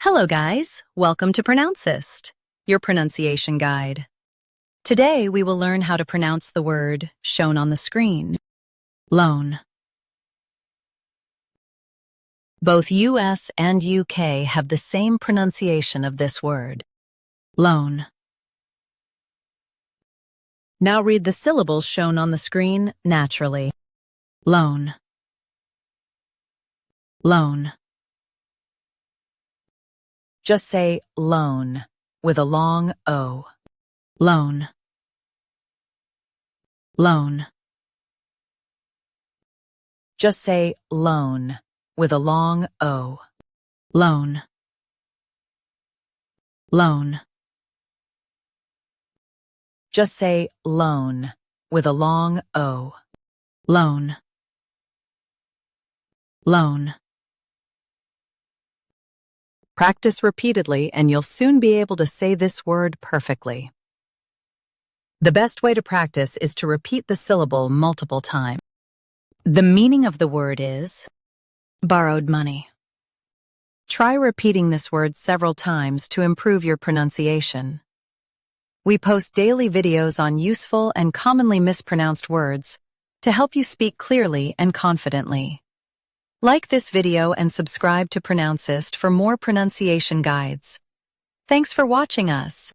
Hello guys, welcome to Pronouncist, your pronunciation guide. Today we will learn how to pronounce the word shown on the screen, loan. Both US and UK have the same pronunciation of this word, loan. Now read the syllables shown on the screen naturally. Loan, loan. Just say loan with a long O. Loan, loan. Just say loan with a long O. Loan, loan. Just say loan with a long O. Loan, loan. Practice repeatedly and you'll soon be able to say this word perfectly. The best way to practice is to repeat the syllable multiple times. The meaning of the word is borrowed money. Try repeating this word several times to improve your pronunciation. We post daily videos on useful and commonly mispronounced words to help you speak clearly and confidently. Like this video and subscribe to Pronouncist for more pronunciation guides. Thanks for watching us.